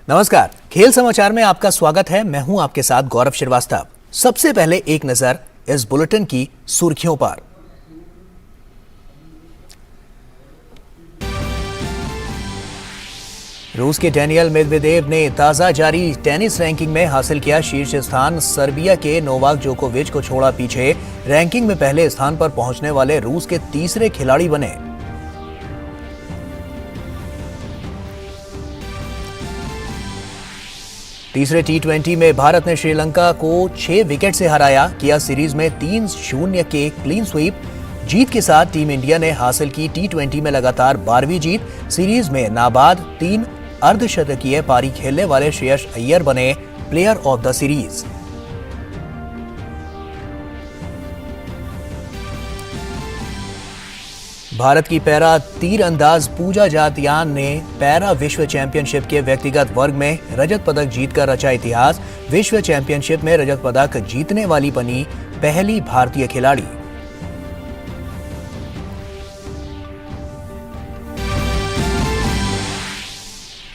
नमस्कार, खेल समाचार में आपका स्वागत है। मैं हूं आपके साथ गौरव श्रीवास्तव। सबसे पहले एक नजर इस बुलेटिन की सुर्खियों पर। रूस के डेनियल मेदवेदेव ने ताजा जारी टेनिस रैंकिंग में हासिल किया शीर्ष स्थान। सर्बिया के नोवाक जोकोविच को छोड़ा पीछे। रैंकिंग में पहले स्थान पर पहुंचने वाले रूस के तीसरे खिलाड़ी बने। तीसरे टी20 में भारत ने श्रीलंका को 6 विकेट से हराया। किया सीरीज में 3-0 के क्लीन स्वीप। जीत के साथ टीम इंडिया ने हासिल की टी20 में लगातार 12वीं जीत। सीरीज में नाबाद 3 अर्धशतकीय पारी खेलने वाले श्रेयस अय्यर बने player of the series. Bharat की पैरा तीरंदाज पूजा जातियान ने पैरा विश्व चैंपियनशिप के व्यक्तिगत वर्ग में रजत पदक जीतकर रचा इतिहास। विश्व चैंपियनशिप में रजत पदक जीतने वाली बनी पहली भारतीय खिलाड़ी।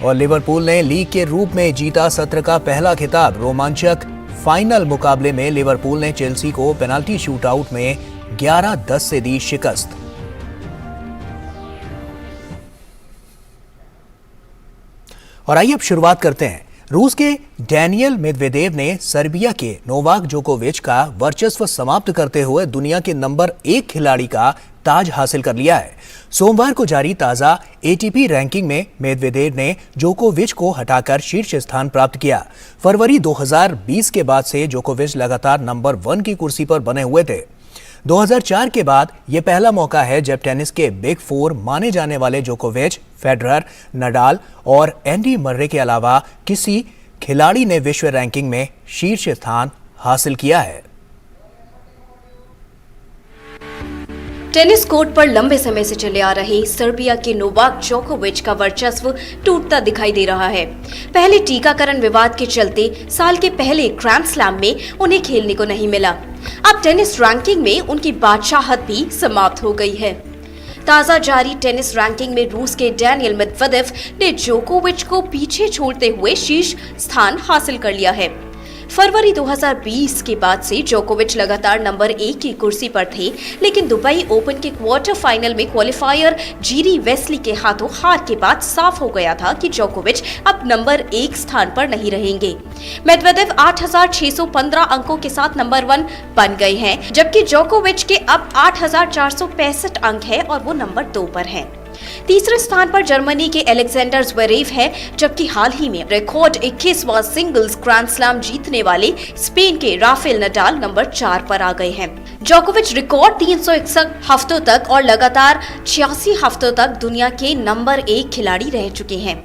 और लिवरपूल ने लीग के रूप में जीता सत्र का पहला खिताब। रोमांचक फाइनल मुकाबले में लिवरपूल ने चेल्सी को पेनाल्टी शूटआउट में 11-10 से दी शिकस्त। और आइए अब शुरुआत करते हैं। रूस के डेनियल मेदवेदेव ने सर्बिया के नोवाक जोकोविच का वर्चस्व समाप्त करते हुए दुनिया के नंबर 1 खिलाड़ी का ताज हासिल कर लिया है। सोमवार को जारी ताजा एटीपी रैंकिंग में मेदवेदेव ने जोकोविच को हटाकर शीर्ष स्थान प्राप्त किया। फरवरी 2020 के बाद से जोकोविच लगातार नंबर 1 की कुर्सी पर बने हुए थे। 2004 के बाद यह पहला मौका है जब टेनिस के बिग 4 माने जाने वाले जोकोविच, फेडरर, नडाल और एंडी मर्रे के अलावा किसी खिलाड़ी ने विश्व रैंकिंग में शीर्ष स्थान हासिल किया है। टेनिस कोर्ट पर लंबे समय से चले आ रहे सर्बिया के नोवाक जोकोविच का वर्चस्व टूटता दिखाई दे रहा है। पहले टीकाकरण विवाद के चलते साल के पहले ग्रैंड स्लैम में उन्हें खेलने को नहीं मिला। अब टेनिस रैंकिंग में उनकी बादशाहत भी समाप्त हो गई है। ताजा जारी टेनिस रैंकिंग में रूस के डेनियल मेदवेदेव ने जोकोविच को पीछे छोड़ते हुए शीर्ष स्थान हासिल कर लिया है। फरवरी 2020 के बाद से जोकोविच लगातार नंबर 1 की कुर्सी पर थे, लेकिन दुबई ओपन के क्वार्टर फाइनल में क्वालिफायर जीरी वेस्ली के हाथों हार के बाद साफ हो गया था कि जोकोविच अब नंबर 1 स्थान पर नहीं रहेंगे। मेदवेदेव 8,615 अंकों के साथ नंबर 1 बन गए हैं, जबकि जोकोविच के अब 8,465 अंक है और वो नंबर 2 पर हैं। तीसरे स्थान पर जर्मनी के अलेक्जेंडर ज़्वेरेव है, जबकि हाल ही में रिकॉर्ड 21वां सिंगल्स ग्रैंड स्लैम जीतने वाले स्पेन के राफेल नडाल नंबर 4 पर आ गए हैं। जोकोविच रिकॉर्ड 361 हफ्तों तक और लगातार 86 हफ्तों तक दुनिया के नंबर 1 खिलाड़ी रह चुके हैं।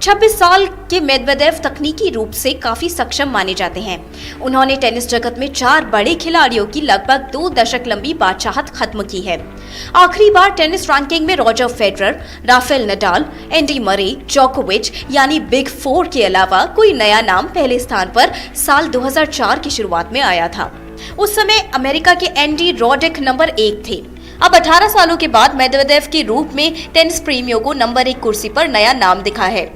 26 साल के मेदवेदेव तकनीकी रूप से काफी सक्षम माने जाते हैं। उन्होंने टेनिस जगत में 4 बड़े खिलाड़ियों की लगभग 2 दशक लंबी बादशाहत खत्म की है। आखिरी बार टेनिस रैंकिंग में Roger Federer, Rafael Nadal, Andy Murray, जोकोविच यानी बिग 4 के अलावा कोई नया नाम पहले स्थान पर साल 2004 की शुरुआत में आया था। उस समय अमेरिका के एंडी रॉडिक नंबर 1 थे। अब 18 सालों के बाद मेदवेदेव के रूप में टेनिस प्रेमियों को नंबर 1 कुर्सी पर नया नाम दिखा है।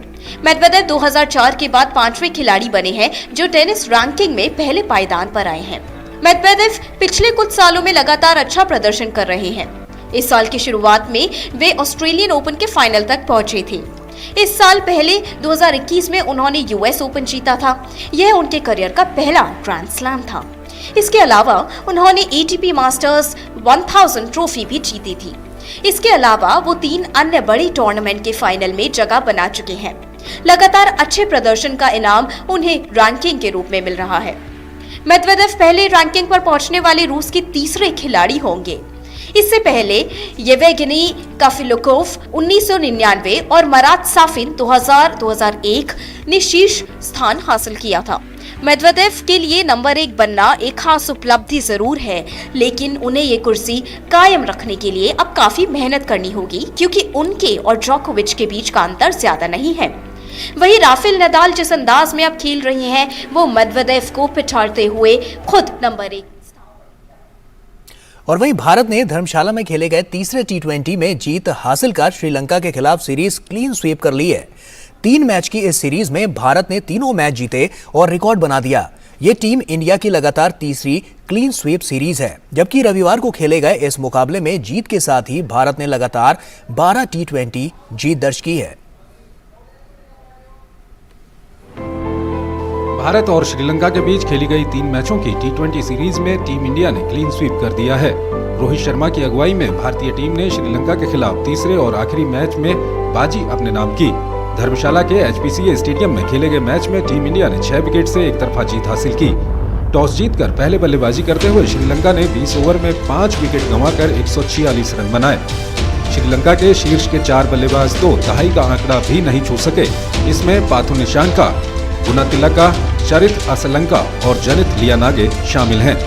मेदवेदेव 2004 के बाद 5वें खिलाड़ी बने हैं जो टेनिस रैंकिंग में पहले पायदान पर आए हैं। मेदवेदेव पिछले कुछ सालों में लगातार अच्छा प्रदर्शन कर रहे हैं। इस साल की शुरुआत में वे ऑस्ट्रेलियन ओपन के फाइनल तक पहुंचे थे। इस साल पहले 2021 में उन्होंने यूएस ओपन जीता था। यह उनके करियर का पहला ग्रैंड स्लैम था। इसके अलावा उन्होंने एटीपी मास्टर्स 1000 ट्रॉफी भी जीती थी। इसके अलावा वो 3 अन्य बड़ी टूर्नामेंट के फाइनल में जगह बना चुके हैं। लगातार अच्छे प्रदर्शन का इनाम उन्हें रैंकिंग के रूप में मिल रहा है। मेदवेदेव पहले रैंकिंग पर पहुंचने वाले रूस के तीसरे खिलाड़ी होंगे। इससे पहले येवगेनी काफिलोकोव 1999 और मरात साफिन 2000-2001 ने शीर्ष स्थान हासिल किया था। मेदवेदेव के लिए नंबर 1 बनना एक खास उपलब्धि जरूर है, लेकिन उन्हें ये कुर्सी कायम रखने के लिए अब काफी मेहनत करनी होगी, क्योंकि उनके और जोकोविच के बीच का अंतर ज्यादा नहीं है। वहीं राफेल नडाल जिस अंदाज में अब खेल रहे हैं, वो मेदवेदेव को पिछाड़ते हुए खुद नंबर 1। और वहीं भारत ने धर्मशाला में खेले गए तीसरे टी20 में जीत हासिल कर श्रीलंका के खिलाफ सीरीज क्लीन स्वीप कर ली है। 3 मैच की इस सीरीज में भारत ने तीनों मैच जीते और रिकॉर्ड बना दिया। ये टीम इंडिया की लगातार तीसरी क्लीन स्वीप सीरीज है, जबकि रविवार को खेले गए इस मुकाबले में जीत के साथ ही भारत ने लगातार 12 T20 जीत दर्ज की है। भारत और श्रीलंका के बीच खेली गई 3 मैचों की T20 सीरीज में टीम इंडिया ने क्लीन स्वीप कर दिया है। रोहित शर्मा की अगुवाई में भारतीय टीम ने श्रीलंका के खिलाफ तीसरे और आखिरी मैच में बाजी अपने नाम की। धर्मशाला के HPCA स्टेडियम में खेले गए मैच में टीम इंडिया ने 6 विकेट से एक तरफा जीत हासिल की। टॉस जीतकर पहले बल्लेबाजी करते हुए श्रीलंका ने 20 ओवर में 5 विकेट गंवाकर 146 रन बनाए। श्रीलंका के शीर्ष के 4 बल्लेबाज तो दहाई का आंकड़ा भी नहीं छू सके। इसमें पाथु निशांका, गुणातिलका, चरित असलंका और जनित लियानागे शामिल हैं।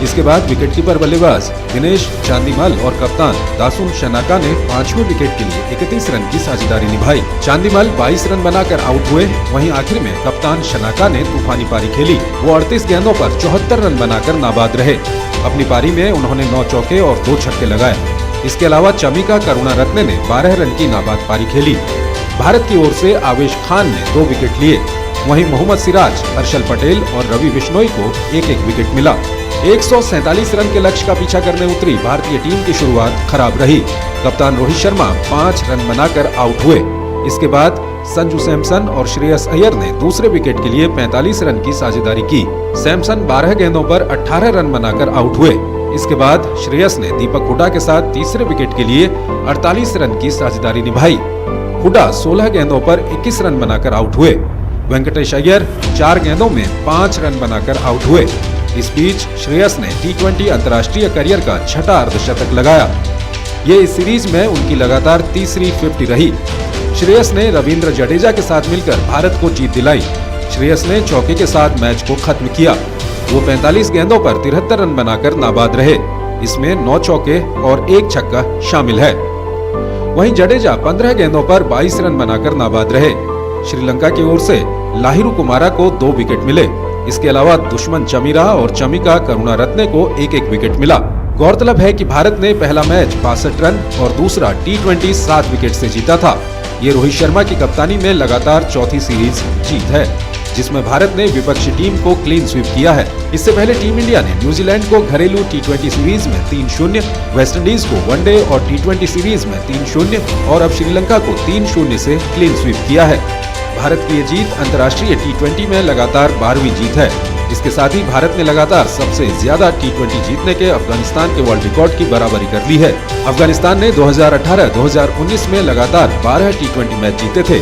इसके बाद विकेटकीपर बल्लेबाज दिनेश चांदीमल और कप्तान दासुन शनाका ने 5वें विकेट के लिए 31 रन की साझेदारी निभाई। चांदीमल 22 रन बनाकर आउट हुए, वहीं आखिर में कप्तान शनाका ने तूफानी पारी खेली। वो 38 गेंदों पर 74 रन बनाकर नाबाद रहे। अपनी पारी में उन्होंने 9 चौके और 2 छक्के लगाए। इसके अलावा चमिका करुणारत्ने ने 12 रन की नाबाद पारी खेली। भारत की ओर से आवेश खान ने 2 विकेट लिए, वहीं मोहम्मद सिराज, हर्षल पटेल और रवि बिश्नोई को एक एक विकेट मिला। 147 रन के लक्ष्य का पीछा करने उतरी भारतीय टीम की शुरुआत खराब रही। कप्तान रोहित शर्मा 5 रन बनाकर आउट हुए। इसके बाद संजू सैमसन और श्रेयस अय्यर ने दूसरे विकेट के लिए 45 रन की साझेदारी की। सैमसन 12 गेंदों पर 18 रन बनाकर आउट हुए। इसके बाद श्रेयस ने दीपक हुडा के साथ तीसरे विकेट के लिए 48 रन की साझेदारी निभाई। हुडा 16 गेंदों पर 21 रन बनाकर आउट हुए। वेंकटेश अय्यर 4 गेंदों में 5 रन बनाकर आउट हुए। इस बीच श्रेयस ने T20 अंतर्राष्ट्रीय करियर का 6ठा अर्धशतक लगाया। ये इस सीरीज में उनकी लगातार तीसरी 50 रही। श्रेयस ने रविंद्र जडेजा के साथ मिलकर भारत को जीत दिलाई। श्रेयस ने चौके के साथ मैच को खत्म किया। वो 45 गेंदों पर 73 रन बनाकर नाबाद रहे। इसमें 9 चौके और 1 छक्का शामिल है। वहीं जडेजा 15 गेंदों पर 22 रन बनाकर नाबाद रहे। श्रीलंका की ओर से लाहिरू कुमारा को 2 विकेट मिले। इसके अलावा दुश्मन चमीरा और चमिका करुणारत्ने को एक एक विकेट मिला। गौरतलब है कि भारत ने पहला मैच 62 रन और दूसरा T20 7 विकेट से जीता था। ये रोहित शर्मा की कप्तानी में लगातार चौथी सीरीज जीत है, जिसमें भारत ने विपक्षी टीम को क्लीन स्वीप किया है। इससे पहले टीम इंडिया ने न्यूजीलैंड को घरेलू T20 सीरीज में 3-0, वेस्टइंडीज को वनडे और T20 सीरीज में 3-0 और अब श्रीलंका को 3-0 से क्लीन स्वीप किया है। भारत की ये जीत अंतर्राष्ट्रीय T20 में लगातार 12वीं जीत है। इसके साथ ही भारत ने लगातार सबसे ज्यादा T20 जीतने के अफगानिस्तान के वर्ल्ड रिकॉर्ड की बराबरी कर ली है। अफगानिस्तान ने 2018-2019 में लगातार 12 T20 मैच जीते थे।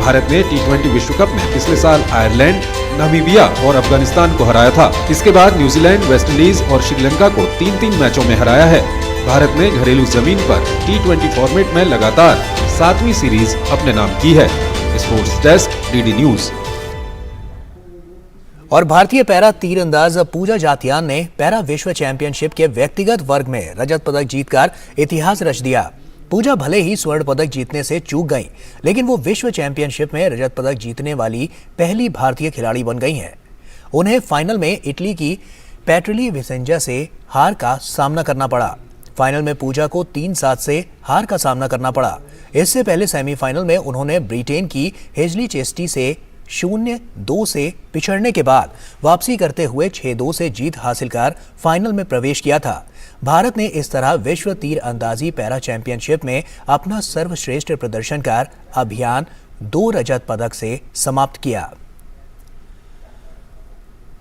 भारत ने T20 विश्व कप में पिछले साल आयरलैंड, नामीबिया और अफगानिस्तान को हराया था। इसके बाद न्यूजीलैंड, वेस्टइंडीज और श्रीलंका को 3-3 मैचों में हराया है। भारत ने घरेलू जमीन पर T20 फॉर्मेट में लगातार 7वीं सीरीज अपने नाम की है। Sports desk, DD news. और भारतीय पैरा तीरंदाज पूजा जातियान ने पैरा विश्व चैंपियनशिप के व्यक्तिगत वर्ग में रजत पदक जीतकर इतिहास रच दिया। पूजा भले ही स्वर्ण पदक जीतने से चूक गईं, लेकिन वो विश्व चैंपियनशिप में रजत पदक जीतने वाली पहली भारतीय खिलाड़ी बन गई हैं। उन्हें फाइनल में इटली की पैट्रिली विसेंजा से हार का सामना करना पड़ा। फाइनल में पूजा को 3-7 से हार का सामना करना पड़ा। इससे पहले सेमीफाइनल में उन्होंने ब्रिटेन की हेजली चेस्टी से 0-2 से पिछड़ने के बाद वापसी करते हुए 6-2 से जीत हासिल कर फाइनल में प्रवेश किया था। भारत ने इस तरह विश्व तीर अंदाजी पैरा चैंपियनशिप में अपना सर्वश्रेष्ठ प्रदर्शन कर अभियान 2 रजत पदक से समाप्त किया।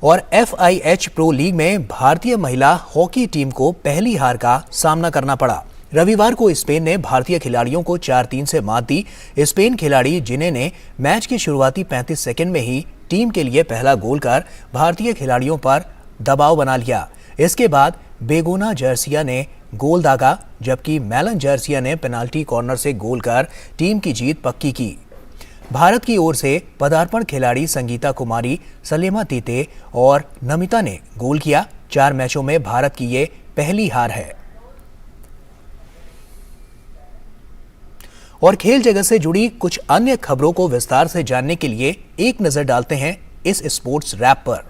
और FIH प्रो लीग में भारतीय महिला हॉकी टीम को पहली हार का सामना करना पड़ा। रविवार को स्पेन ने भारतीय खिलाड़ियों को 4-3 से मात दी। स्पेन खिलाड़ी जिने ने मैच के शुरुआती 35 सेकंड में ही टीम के लिए पहला गोल कर भारतीय खिलाड़ियों पर दबाव बना लिया। इसके बाद बेगोना जर्सिया ने गोल दागा, जबकि मेलन जर्सिया ने पेनाल्टी कॉर्नर से गोल कर टीम की जीत पक्की की। भारत की ओर से पदार्पण खिलाड़ी संगीता कुमारी, सलेमा तीते और नमिता ने गोल किया। 4 मैचों में भारत की ये पहली हार है। और खेल जगत से जुड़ी कुछ अन्य खबरों को विस्तार से जानने के लिए एक नजर डालते हैं इस स्पोर्ट्स रैप पर।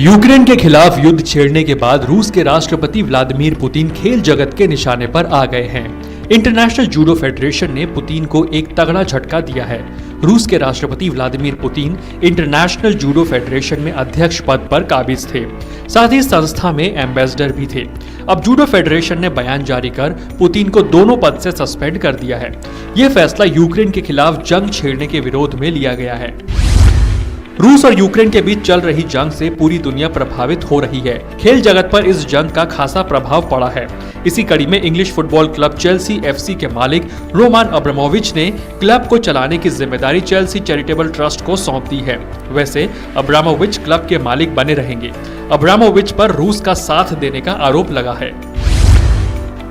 यूक्रेन के खिलाफ युद्ध छेड़ने के बाद रूस के राष्ट्रपति व्लादिमीर पुतिन खेल जगत के निशाने पर आ गए हैं। इंटरनेशनल जूडो फेडरेशन ने पुतिन को एक तगड़ा झटका दिया है। रूस के राष्ट्रपति Vladimir Putin international judo federation में अध्यक्ष पद पर काबिज थे, साथ ही संस्था में एम्बेसडर भी थे। अब जूडो फेडरेशन ने बयान जारी कर पुतिन को दोनों पद से सस्पेंड कर दिया है। यह फैसला यूक्रेन के खिलाफ जंग छेड़ने के विरोध में लिया गया है। रूस और यूक्रेन के बीच चल रही जंग से पूरी दुनिया प्रभावित हो रही है। खेल जगत पर इस जंग का खासा प्रभाव पड़ा है। इसी कड़ी में English football club Chelsea FC के मालिक रोमान अब्रामोविच ने क्लब को चलाने की जिम्मेदारी चेल्सी चैरिटेबल ट्रस्ट को सौंप दी है। वैसे अब्रामोविच क्लब के मालिक बने रहेंगे। अब्रामोविच पर रूस का साथ देने का आरोप लगा है।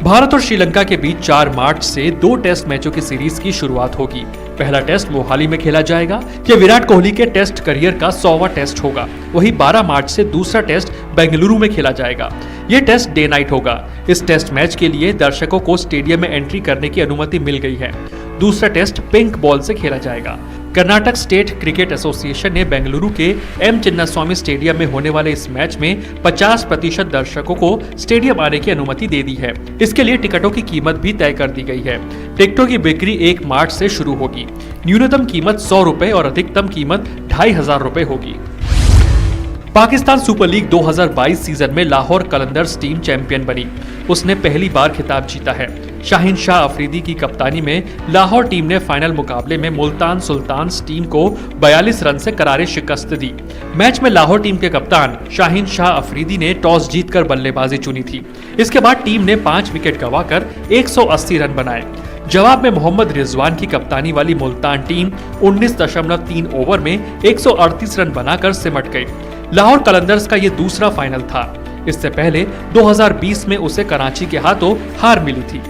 भारत और श्रीलंका के बीच 4 मार्च से 2 टेस्ट मैचों की सीरीज की शुरुआत होगी। पहला टेस्ट मोहाली में खेला जाएगा। यह विराट कोहली के टेस्ट करियर का 100वां टेस्ट होगा। वहीं 12 मार्च से दूसरा टेस्ट बेंगलुरु में खेला जाएगा। यह टेस्ट डे नाइट होगा। इस टेस्ट मैच के लिए दर्शकों को स्टेडियम में एंट्री करने की अनुमति मिल गई है। दूसरा टेस्ट पिंक बॉल से खेला जाएगा। कर्नाटक स्टेट क्रिकेट एसोसिएशन ने बेंगलुरु के एम चिन्नास्वामी स्टेडियम में होने वाले इस मैच में 50% दर्शकों को स्टेडियम आने की अनुमति दे दी है। इसके लिए टिकटों की कीमत भी तय कर दी गई है। टिकटों की बिक्री 1 मार्च से शुरू होगी। न्यूनतम कीमत 100 रुपए और अधिकतम कीमत 2500 रुपए होगी। पाकिस्तान सुपर लीग 2022 सीजन में लाहौर कलंदर्स टीम चैंपियन बनी। उसने पहली बार खिताब जीता है। शाहीन शाह अफरीदी की कप्तानी में लाहौर टीम ने फाइनल मुकाबले में मुल्तान सुल्तान्स टीम को 42 रन से करारे शिकस्त दी। मैच में लाहौर टीम के कप्तान शाहीन शाह अफरीदी ने टॉस जीतकर बल्लेबाजी चुनी थी। इसके बाद टीम ने 5 विकेट गंवाकर 180 रन बनाए। जवाब में मोहम्मद रिजवान की कप्तानी वाली मुल्तान टीम 19.3 ओवर में 138 रन बनाकर सिमट गई। लाहौर कलंदर्स का ये दूसरा फाइनल था। इससे पहले 2020 में उसे कराची के हाथों हार मिली थी।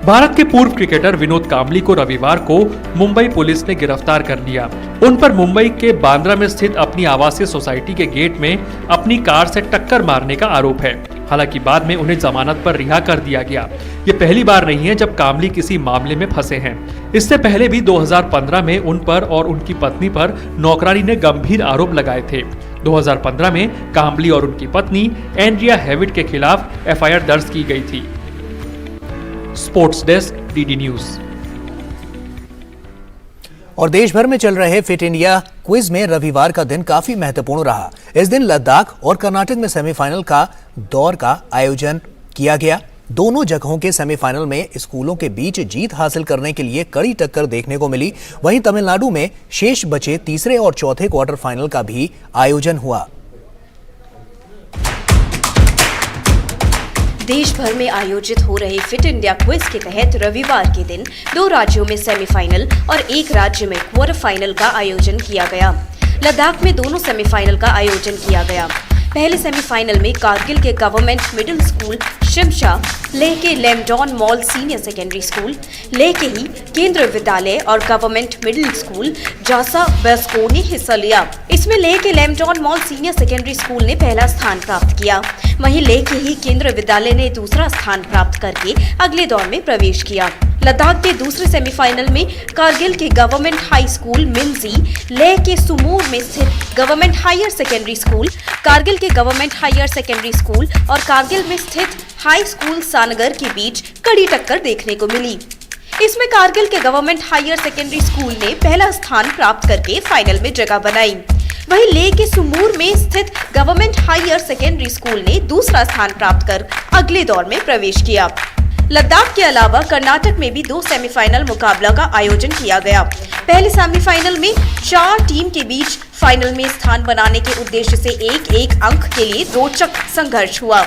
भारत के पूर्व क्रिकेटर विनोद कांबली को रविवार को मुंबई पुलिस ने गिरफ्तार कर लिया। उन पर मुंबई के बांद्रा में स्थित अपनी आवासीय सोसाइटी के गेट में अपनी कार से टक्कर मारने का आरोप है। हालांकि बाद में उन्हें जमानत पर रिहा कर दिया गया। ये पहली बार नहीं है जब कांबली किसी मामले में फंसे हैं। इससे पहले भी 2015 में उन पर और उनकी पत्नी पर नौकरानी ने गंभीर आरोप लगाए थे। 2015 में कांबली और उनकी पत्नी एंड्रिया हेविट के खिलाफ एफआईआर दर्ज की गई थी। Sports desk DD news. और देश भर में चल रहे फिट इंडिया क्विज में रविवार का दिन काफी महत्वपूर्ण रहा। इस दिन लद्दाख और कर्नाटक में सेमीफाइनल का दौर का आयोजन किया गया। दोनों जगहों के सेमीफाइनल में स्कूलों के बीच जीत हासिल करने के लिए कड़ी टक्कर देखने को मिली। वहीं तमिलनाडु में शेष बचे तीसरे और चौथे क्वार्टर फाइनल का भी आयोजन हुआ। देश भर में आयोजित हो रहे फिट इंडिया क्विज के तहत रविवार के दिन 2 राज्यों में सेमीफाइनल और 1 राज्य में क्वार्टर फाइनल का आयोजन किया गया। लद्दाख में दोनों सेमीफाइनल का आयोजन किया गया। पहले सेमीफाइनल में कारगिल के government middle school Shimsha, Leh के Lamdon model senior secondary school, Leh के ही केंद्रीय विद्यालय और government middle school Jasa Basgo ने हिस्सा लिया। इसमें लेह के Lamdon model senior secondary school ने पहला स्थान प्राप्त किया। वहीं लेह के ही केंद्रीय विद्यालय ने दूसरा स्थान प्राप्त करके अगले दौर में प्रवेश किया। लद्दाख के दूसरे सेमीफाइनल में कारगिल के government high school Minji, Leh के सुमूर में स्थित government higher secondary school, Kargil के गवर्नमेंट हायर सेकेंडरी स्कूल और कारगिल में स्थित हाई स्कूल सानगर के बीच कड़ी टक्कर देखने को मिली। इसमें कारगिल के गवर्नमेंट हायर सेकेंडरी स्कूल ने पहला स्थान प्राप्त करके फाइनल में जगह बनाई। वहीं लेह के सुमूर में स्थित गवर्नमेंट हायर सेकेंडरी स्कूल ने दूसरा स्थान प्राप्त कर अगले दौर में प्रवेश किया। लद्दाख के अलावा कर्नाटक में भी 2 सेमीफाइनल मुकाबला का आयोजन किया गया। पहले सेमीफाइनल में 4 टीम के बीच फाइनल में स्थान बनाने के उद्देश्य से 1-1 अंक के लिए रोचक संघर्ष हुआ।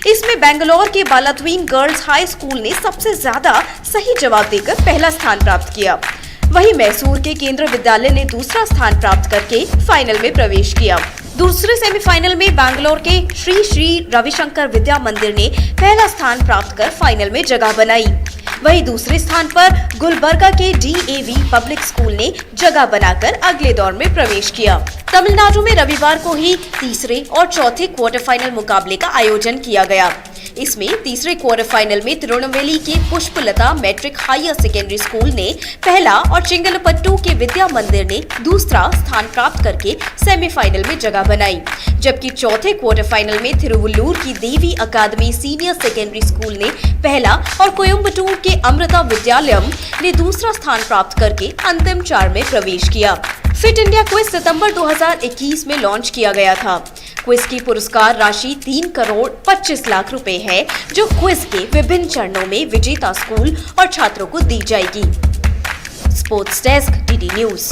इसमें बेंगलोर के बालात्वीन गर्ल्स हाई स्कूल ने सबसे ज्यादा सही जवाब देकर पहला स्थान प्राप्त किया। वहीं मैसूर के केंद्रीय विद्यालय ने दूसरा स्थान प्राप्त करके फाइनल में प्रवेश किया। दूसरे सेमीफाइनल में बैंगलोर के श्री श्री रविशंकर विद्या मंदिर ने पहला स्थान प्राप्त कर फाइनल में जगह बनाई। वहीं दूसरे स्थान पर गुलबर्गा के DAV पब्लिक स्कूल ने जगह बनाकर अगले दौर में प्रवेश किया। तमिलनाडु में रविवार को ही तीसरे और चौथे क्वार्टर फाइनल मुकाबले का आयोजन किया गया। इसमें तीसरे क्वार्टर फाइनल में तिरुनेलवेली के Pushpalata matric higher secondary school ने पहला और चिंगलपट्टू के विद्या मंदिर ने दूसरा स्थान प्राप्त करके सेमीफाइनल में जगह बनाई, जबकि चौथे क्वार्टर फाइनल में तिरुवल्लूर की देवी अकादमी सीनियर सेकेंडरी स्कूल ने पहला और कोयम्बटूर के अमृता विद्यालयम ने दूसरा स्थान प्राप्त करके अंतिम 4 में प्रवेश किया। फिट इंडिया क्विज सितंबर 2021 में लॉन्च किया गया था। क्विज की पुरस्कार राशि 3 करोड़ 25 लाख रुपए है, जो क्विज के विभिन्न चरणों में विजेता स्कूल और छात्रों को दी जाएगी। Sports desk, DD news.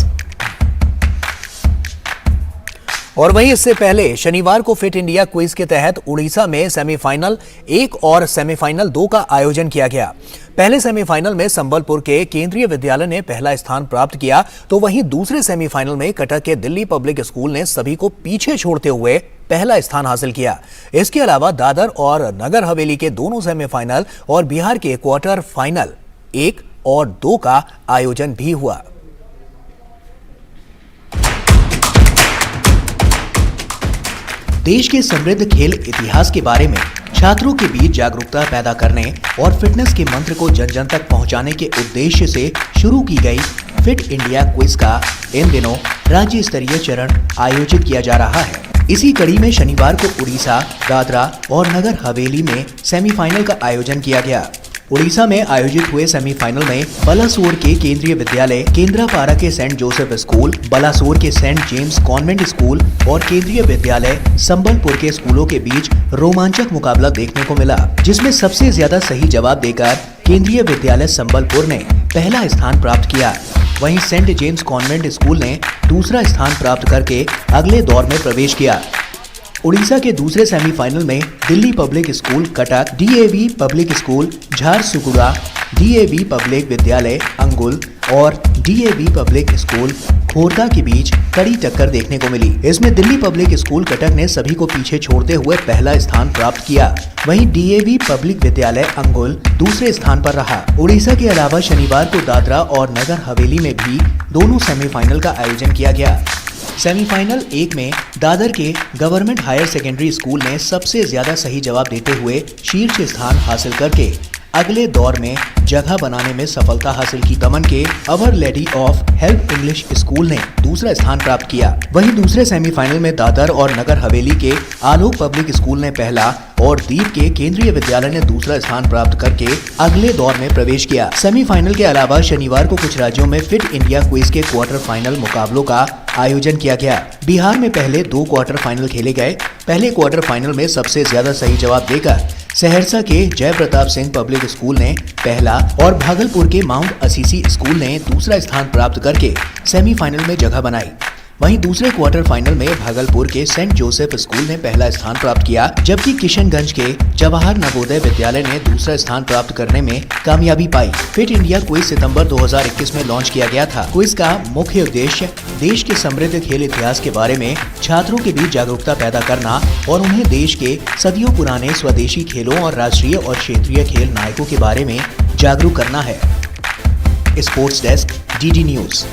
और वहीं इससे पहले शनिवार को फिट इंडिया क्विज के तहत उड़ीसा में सेमीफाइनल 1 और सेमीफाइनल 2 का आयोजन किया गया। पहले सेमीफाइनल में संबलपुर के केंद्रीय विद्यालय ने पहला स्थान प्राप्त किया, तो वहीं दूसरे सेमीफाइनल में कटक के दिल्ली पब्लिक स्कूल ने सभी को पीछे छोड़ते हुए पहला स्थान हासिल किया। इसके अलावा दादर और नगर हवेली के दोनों सेमीफाइनल और बिहार के क्वार्टर फाइनल 1 और 2 का आयोजन भी हुआ। देश के समृद्ध खेल इतिहास के बारे में छात्रों के बीच जागरूकता पैदा करने और फिटनेस के मंत्र को जन जन तक पहुंचाने के उद्देश्य से शुरू की गई फिट इंडिया क्विज का इन दिनों राज्य स्तरीय चरण आयोजित किया जा रहा है। इसी कड़ी में शनिवार को उड़ीसा, दादरा और नगर हवेली में सेमीफाइनल का आयोजन किया गया। उड़ीसा में आयोजित हुए सेमीफाइनल में बलासोर के केंद्रीय विद्यालय, केंद्रापारा के सेंट जोसेफ स्कूल, बलासोर के सेंट जेम्स कॉन्वेंट स्कूल और केंद्रीय विद्यालय संबलपुर के स्कूलों के बीच रोमांचक मुकाबला देखने को मिला, जिसमें सबसे ज्यादा सही जवाब देकर केंद्रीय विद्यालय संबलपुर ने पहला स्थान प्राप्त किया। वहीं सेंट जेम्स कॉन्वेंट स्कूल ने दूसरा स्थान प्राप्त करके अगले दौर में प्रवेश किया। उड़ीसा के दूसरे सेमीफाइनल में Delhi public school Cuttack, DAV public school Jharsuguda, DAV public विद्यालय अंगुल और डीएवी पब्लिक स्कूल खोरदा के बीच कड़ी टक्कर देखने को मिली। इसमें दिल्ली पब्लिक स्कूल कटक ने सभी को पीछे छोड़ते हुए पहला स्थान प्राप्त किया। वहीं डीएवी पब्लिक विद्यालय अंगुल दूसरे स्थान पर रहा। उड़ीसा के अलावा शनिवार को दादरा और नगर हवेली में भी दोनों सेमीफाइनल का आयोजन किया गया। सेमीफाइनल 1 में दादर के गवर्नमेंट हायर सेकेंडरी स्कूल ने सबसे ज्यादा सही जवाब देते हुए शीर्ष स्थान हासिल करके अगले दौर में जगह बनाने में सफलता हासिल की। दमन के our lady of help English school ने दूसरा स्थान प्राप्त किया। वहीं दूसरे सेमीफाइनल में दादर और नगर हवेली के आलोक पब्लिक स्कूल ने पहला और दीप के केंद्रीय विद्यालय ने दूसरा स्थान प्राप्त करके अगले दौर में प्रवेश किया। सेमीफाइनल के अलावा शनिवार को कुछ राज्यों में फिट इंडिया क्विज के क्वार्टर फाइनल मुकाबलों का आयोजन किया गया। बिहार में पहले 2 क्वार्टर फाइनल खेले गए। पहले क्वार्टर फाइनल में सबसे ज्यादा सही जवाब देकर सहरसा के जय प्रताप सिंह पब्लिक स्कूल ने पहला और भागलपुर के माउंट असीसी स्कूल ने दूसरा स्थान प्राप्त करके सेमीफाइनल में जगह बनाई। वहीं दूसरे क्वार्टर फाइनल में भागलपुर के सेंट जोसेफ स्कूल ने पहला स्थान प्राप्त किया, जबकि किशनगंज के जवाहर नवोदय विद्यालय ने दूसरा स्थान प्राप्त करने में कामयाबी पाई। फिट इंडिया क्विज सितंबर 2021 में लॉन्च किया गया था। क्विज का मुख्य उद्देश्य देश के समृद्ध खेल इतिहास के बारे में छात्रों के बीच जागरूकता पैदा करना और उन्हें देश के सदियों पुराने स्वदेशी खेलों और राष्ट्रीय और क्षेत्रीय खेल नायकों के बारे में जागरूक करना है। Sports desk, DD news.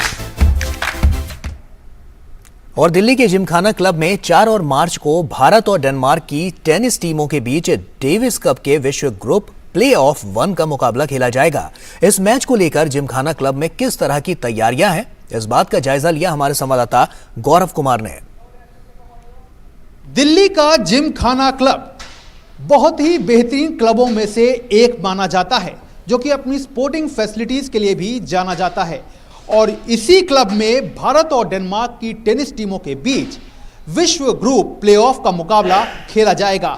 और दिल्ली के जिमखाना क्लब में 4 और मार्च को भारत और डेनमार्क की टेनिस टीमों के बीच डेविस कप के विश्व ग्रुप प्ले-ऑफ 1 का मुकाबला खेला जाएगा। इस मैच को लेकर जिमखाना क्लब में किस तरह की तैयारियां हैं, इस बात का जायजा लिया हमारे संवाददाता गौरव कुमार ने। दिल्ली का जिमखाना क्लब बहुत ही बेहतरीन क्लबों में से एक माना जाता है, जो कि अपनी स्पोर्टिंग फैसिलिटीज के लिए भी जाना जाता है। और इसी क्लब में भारत और डेनमार्क की टेनिस टीमों के बीच विश्व ग्रुप प्लेऑफ का मुकाबला खेला जाएगा।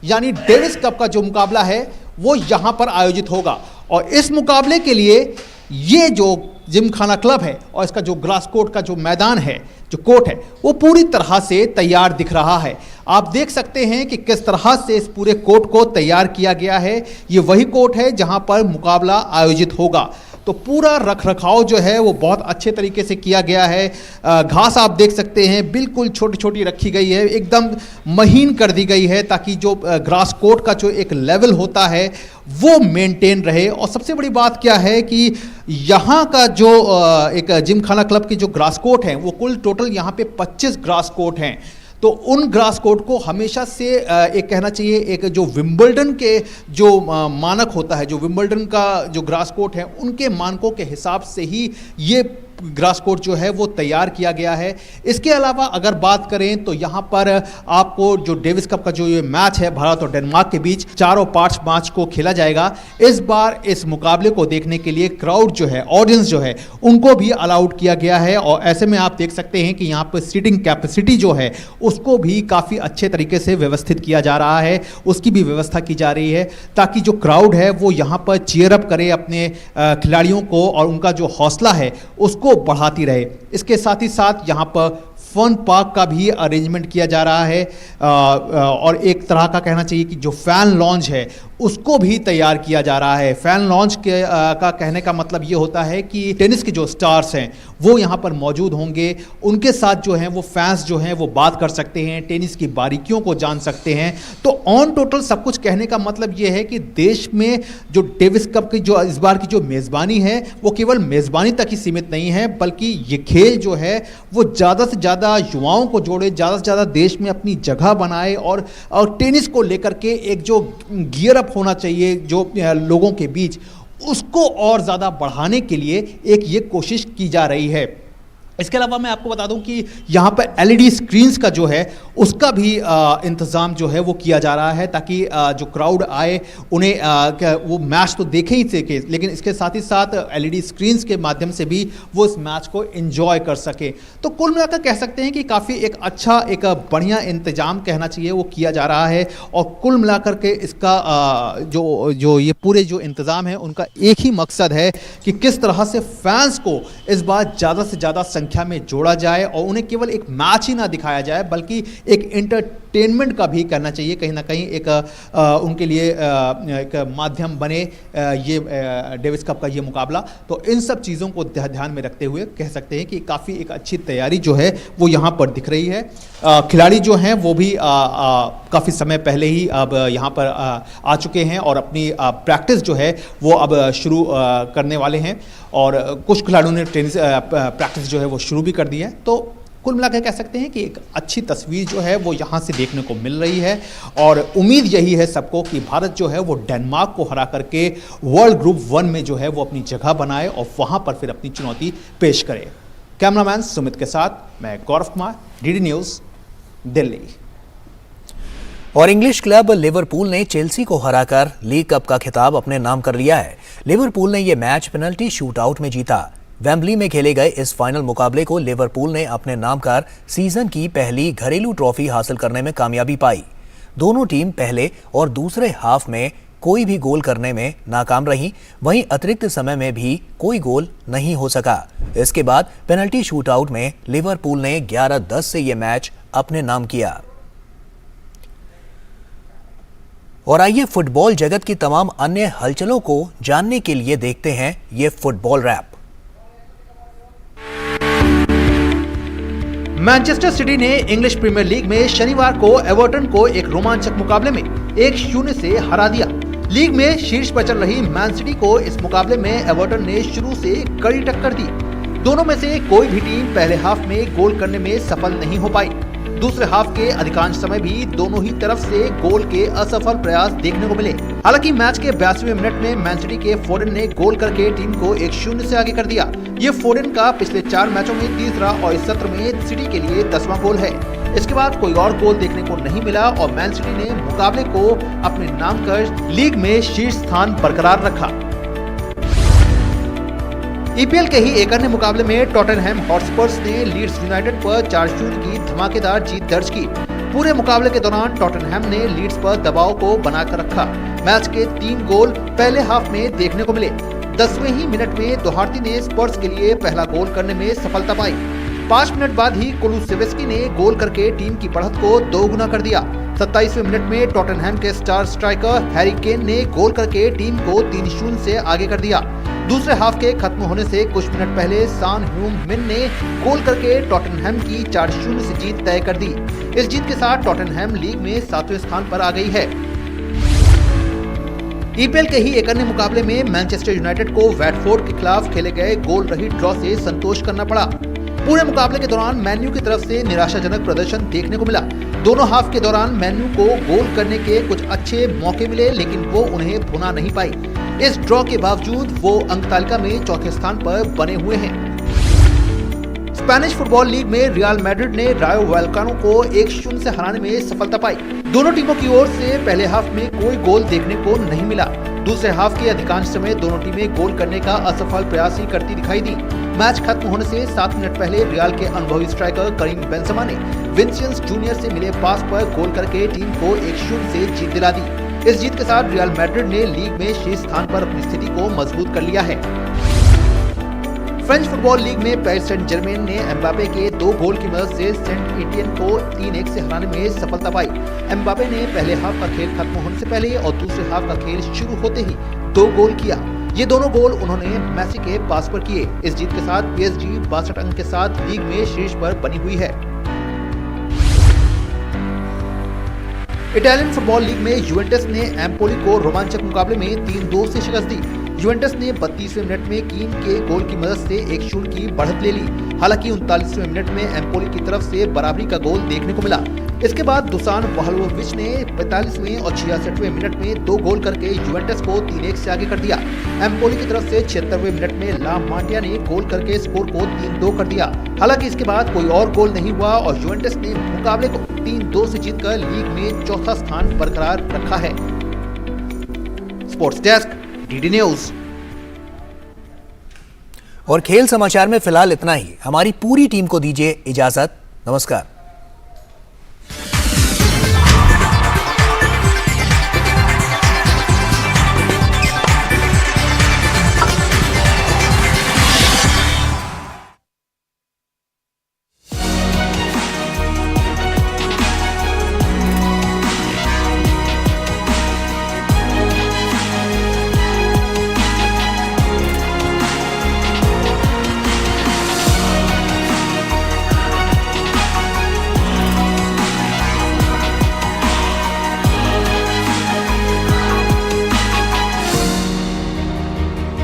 यानी डेविस कप का जो मुकाबला है वो यहां पर आयोजित होगा। और इस मुकाबले के लिए ये जो जिमखाना क्लब है और इसका जो ग्रास कोर्ट का जो मैदान है, जो कोर्ट है, वो पूरी तरह से तैयार दिख रहा है। आप देख सकते हैं कि किस तरह से इस पूरे कोर्ट को तैयार किया गया है। ये वही कोर्ट है जहां पर मुकाबला आयोजित होगा। तो पूरा रखरखाव जो है वो बहुत अच्छे तरीके से किया गया है। घास आप देख सकते हैं बिल्कुल छोटी छोटी रखी गई है, एकदम महीन कर दी गई है, ताकि जो ग्रास कोर्ट का जो एक लेवल होता है वो मेंटेन रहे। और सबसे बड़ी बात क्या है कि यहाँ का जो एक जिमखाना क्लब की जो ग्रास कोर्ट है वो कुल टोटल यहाँ पे 25 ग्रास कोर्ट हैं। तो उन ग्रास कोर्ट को हमेशा से एक कहना चाहिए, एक जो विंबलडन के जो मानक होता है, जो विंबलडन का जो ग्रास कोर्ट है, उनके मानकों के हिसाब से ही ये ग्रास कोर्ट जो है वो तैयार किया गया है। इसके अलावा अगर बात करें तो यहाँ पर आपको जो डेविस कप का जो ये मैच है भारत और डेनमार्क के बीच 4 और 5 मार्च को खेला जाएगा। इस बार इस मुकाबले को देखने के लिए क्राउड जो है, ऑडियंस जो है, उनको भी अलाउड किया गया है और ऐसे में आप देख सकते हैं कि यहाँ पर सीटिंग कैपेसिटी जो है उसको भी काफ़ी अच्छे तरीके से व्यवस्थित किया जा रहा है, उसकी भी व्यवस्था की जा रही है ताकि जो क्राउड है वो यहाँ पर चीयर अप करे अपने खिलाड़ियों को और उनका जो हौसला है उसको बढ़ाती रहे। इसके साथ ही साथ यहाँ पर फन पार्क का भी अरेंजमेंट किया जा रहा है और एक तरह का कहना चाहिए कि जो फैन लॉन्ज है उसको भी तैयार किया जा रहा है। फैन लॉन्च का कहने का मतलब ये होता है कि टेनिस के जो स्टार्स हैं वो यहाँ पर मौजूद होंगे, उनके साथ जो हैं वो फैंस जो हैं वो बात कर सकते हैं, टेनिस की बारीकियों को जान सकते हैं। तो ऑन टोटल सब कुछ कहने का मतलब ये है कि देश में जो डेविस कप की जो इस बार की जो मेज़बानी है वो केवल मेज़बानी तक ही सीमित नहीं है, बल्कि ये खेल जो है वो ज़्यादा से ज़्यादा युवाओं को जोड़े, ज़्यादा से ज़्यादा देश में अपनी जगह बनाए और टेनिस को लेकर के एक जो गियर होना चाहिए जो लोगों के बीच, उसको और ज़्यादा बढ़ाने के लिए एक ये कोशिश की जा रही है। इसके अलावा मैं आपको बता दूं कि यहाँ पर एलईडी स्क्रीन्स का जो है उसका भी इंतज़ाम जो है वो किया जा रहा है ताकि जो क्राउड आए उन्हें वो मैच तो देखे ही सके, लेकिन इसके साथ ही साथ एलईडी स्क्रीन्स के माध्यम से भी वो इस मैच को एंजॉय कर सके। तो कुल मिलाकर कह सकते हैं कि काफ़ी एक अच्छा, एक बढ़िया इंतजाम कहना चाहिए वो किया जा रहा है और कुल मिलाकर के इसका जो ये पूरे जो इंतज़ाम है उनका एक ही मकसद है कि किस तरह से फैंस को इस बार ज़्यादा से ज़्यादा संख्या में जोड़ा जाए और उन्हें केवल एक मैच ही ना दिखाया जाए बल्कि एक एंटरटेनमेंट का भी करना चाहिए, कहीं ना कहीं एक उनके लिए एक माध्यम बने ये डेविस कप का ये मुकाबला। तो इन सब चीज़ों को ध्यान में रखते हुए कह सकते हैं कि काफ़ी एक अच्छी तैयारी जो है वो यहाँ पर दिख रही है। खिलाड़ी जो हैं वो भी काफ़ी समय पहले ही अब यहाँ पर आ चुके हैं और अपनी प्रैक्टिस जो है वो अब शुरू करने वाले हैं और कुछ खिलाड़ियों ने टेनिस प्रैक्टिस जो है वो शुरू भी कर दी है। तो कुल मिलाकर कह सकते हैं कि एक अच्छी तस्वीर जो है वो यहाँ से देखने को मिल रही है और उम्मीद यही है सबको कि भारत जो है वो डेनमार्क को हरा करके वर्ल्ड ग्रुप 1 में जो है वो अपनी जगह बनाए और वहाँ पर फिर अपनी चुनौती पेश करे। कैमरामैन सुमित के साथ मैं गौरव कुमार, डीडी न्यूज़, दिल्ली। और इंग्लिश क्लब लिवरपूल ने चेल्सी को हराकर लीग कप का खिताब अपने नाम कर लिया है। लिवरपूल ने यह मैच पेनल्टी शूटआउट में जीता। वेम्बली में खेले गए इस फाइनल मुकाबले को लिवरपूल ने अपने नाम कर सीजन की पहली घरेलू ट्रॉफी हासिल करने में कामयाबी पाई। दोनों टीम पहले और दूसरे हाफ में कोई भी गोल करने में नाकाम रही, वहीं अतिरिक्त समय में भी कोई गोल नहीं हो सका। इसके बाद पेनल्टी शूटआउट में लिवरपूल ने 11-10 से यह मैच अपने नाम किया। और आइए फुटबॉल जगत की तमाम अन्य हलचलों को जानने के लिए देखते हैं ये फुटबॉल रैप। मैनचेस्टर सिटी ने इंग्लिश प्रीमियर लीग में शनिवार को एवर्टन को एक रोमांचक मुकाबले में 1-0 से हरा दिया। लीग में शीर्ष पर चल रही मैन सिटी को इस मुकाबले में एवर्टन ने शुरू से कड़ी टक्कर दी। दोनों में से कोई भी टीम पहले हाफ में गोल करने में सफल नहीं हो पाई। दूसरे हाफ के अधिकांश समय भी दोनों ही तरफ से गोल के असफल प्रयास देखने को मिले। हालांकि मैच के 82वें मिनट में मैन सिटी के फोडेन ने गोल करके टीम को 1-0 से आगे कर दिया। ये फोडेन का पिछले 4 मैचों में तीसरा और इस सत्र में सिटी के लिए 10वां गोल है। इसके बाद कोई और गोल देखने को नहीं मिला और मैन सिटी ने मुकाबले को अपने नाम कर लीग में शीर्ष स्थान बरकरार रखा। ईपीएल के ही एक अन्य मुकाबले में टॉटनहैम हॉटस्पर्स ने लीड्स यूनाइटेड पर 4-0 की धमाकेदार जीत दर्ज की। पूरे मुकाबले के दौरान टॉटनहैम ने लीड्स पर दबाव को बनाकर रखा। मैच के 3 गोल पहले हाफ में देखने को मिले। 10वें ही मिनट में दोहार्ती ने स्पर्स के लिए पहला गोल करने में सफलता पाई। 5 मिनट बाद ही कुलुसेविस्की ने गोल करके टीम की बढ़त को 2 गुना कर दिया। 27वें मिनट में टॉटनहैम के स्टार स्ट्राइकर हैरी केन ने गोल करके टीम को 3-0 से आगे कर दिया। दूसरे हाफ के खत्म होने से कुछ मिनट पहले सान ह्यूम-मिन ने गोल करके टॉटनहैम की 4-0 से जीत तय कर दी। इस जीत के साथ टॉटनहैम लीग में 7वें स्थान पर आ गई है। ईपीएल के ही एक अन्य मुकाबले में मैनचेस्टर यूनाइटेड को वैटफोर्ड के खिलाफ खेले गए गोल रहित ड्रॉ से संतोष करना पड़ा। पूरे मुकाबले के दौरान मैन्यू की तरफ से निराशाजनक प्रदर्शन देखने को मिला। दोनों हाफ के दौरान मैन्यू को गोल करने के कुछ अच्छे मौके मिले, लेकिन वो उन्हें भुना नहीं पाई। इस ड्रॉ के बावजूद वो अंक तालिका में चौथे स्थान पर बने हुए हैं। स्पेनिश फुटबॉल लीग में रियल मैड्रिड ने रायो वैलकानो को 1-0 से हराने में सफलता पाई। दोनों टीमों की ओर से पहले हाफ में कोई गोल देखने को नहीं मिला। दूसरे हाफ के अधिकांश समय दोनों टीमें गोल करने का असफल प्रयास ही करती दिखाई दी। मैच खत्म होने से 7 मिनट पहले रियल के अनुभवी स्ट्राइकर करीम बेंजेमा ने विनिसियस जूनियर से मिले पास पर गोल करके टीम को 1-0 से जीत दिला दी। इस जीत के साथ रियल मैड्रिड ने लीग में शीर्ष स्थान पर अपनी स्थिति को मजबूत कर लिया है। फ्रेंच फुटबॉल लीग में पेरिस सेंट जर्मेन ने एम्बापे के 2 गोल की मदद से सेंट एटियन को 3-1 से हराने में सफलता पाई। एम्बापे ने पहले हाफ का खेल खत्म होने से पहले और दूसरे हाफ का खेल शुरू होते ही 2 गोल किया। ये दोनों गोल उन्होंने मेसी के पास पर किए। इस जीत के साथ PSG 62 अंक के साथ लीग में शीर्ष पर बनी हुई है। इटालियन फुटबॉल लीग में यूवेंटस ने एम्पोली को रोमांचक मुकाबले में 3-2 से शिकस्त दी। यूवेंटस ने 32वें मिनट में कीन के गोल की मदद से 1-0 की बढ़त ले ली। हालांकि 39वें मिनट में एम्पोली की तरफ से बराबरी का गोल देखने को मिला। इसके बाद दुसान व्लाहोविच ने 45वें और 66वें मिनट में 2 गोल करके यूवेंटस को 3-1 से आगे कर दिया। एम्पोली की तरफ से 76वें मिनट में ला मांटिया ने गोल करके स्कोर को 3-2 कर दिया। हालांकि इसके बाद कोई और गोल नहीं हुआ और यूवेंटस ने मुकाबले को 3-2 से जीतकर लीग में चौथा स्थान बरकरार रखा है। Sports desk, DD news. और खेल समाचार में फिलहाल इतना ही। हमारी पूरी टीम को दीजिए इजाजत। नमस्कार।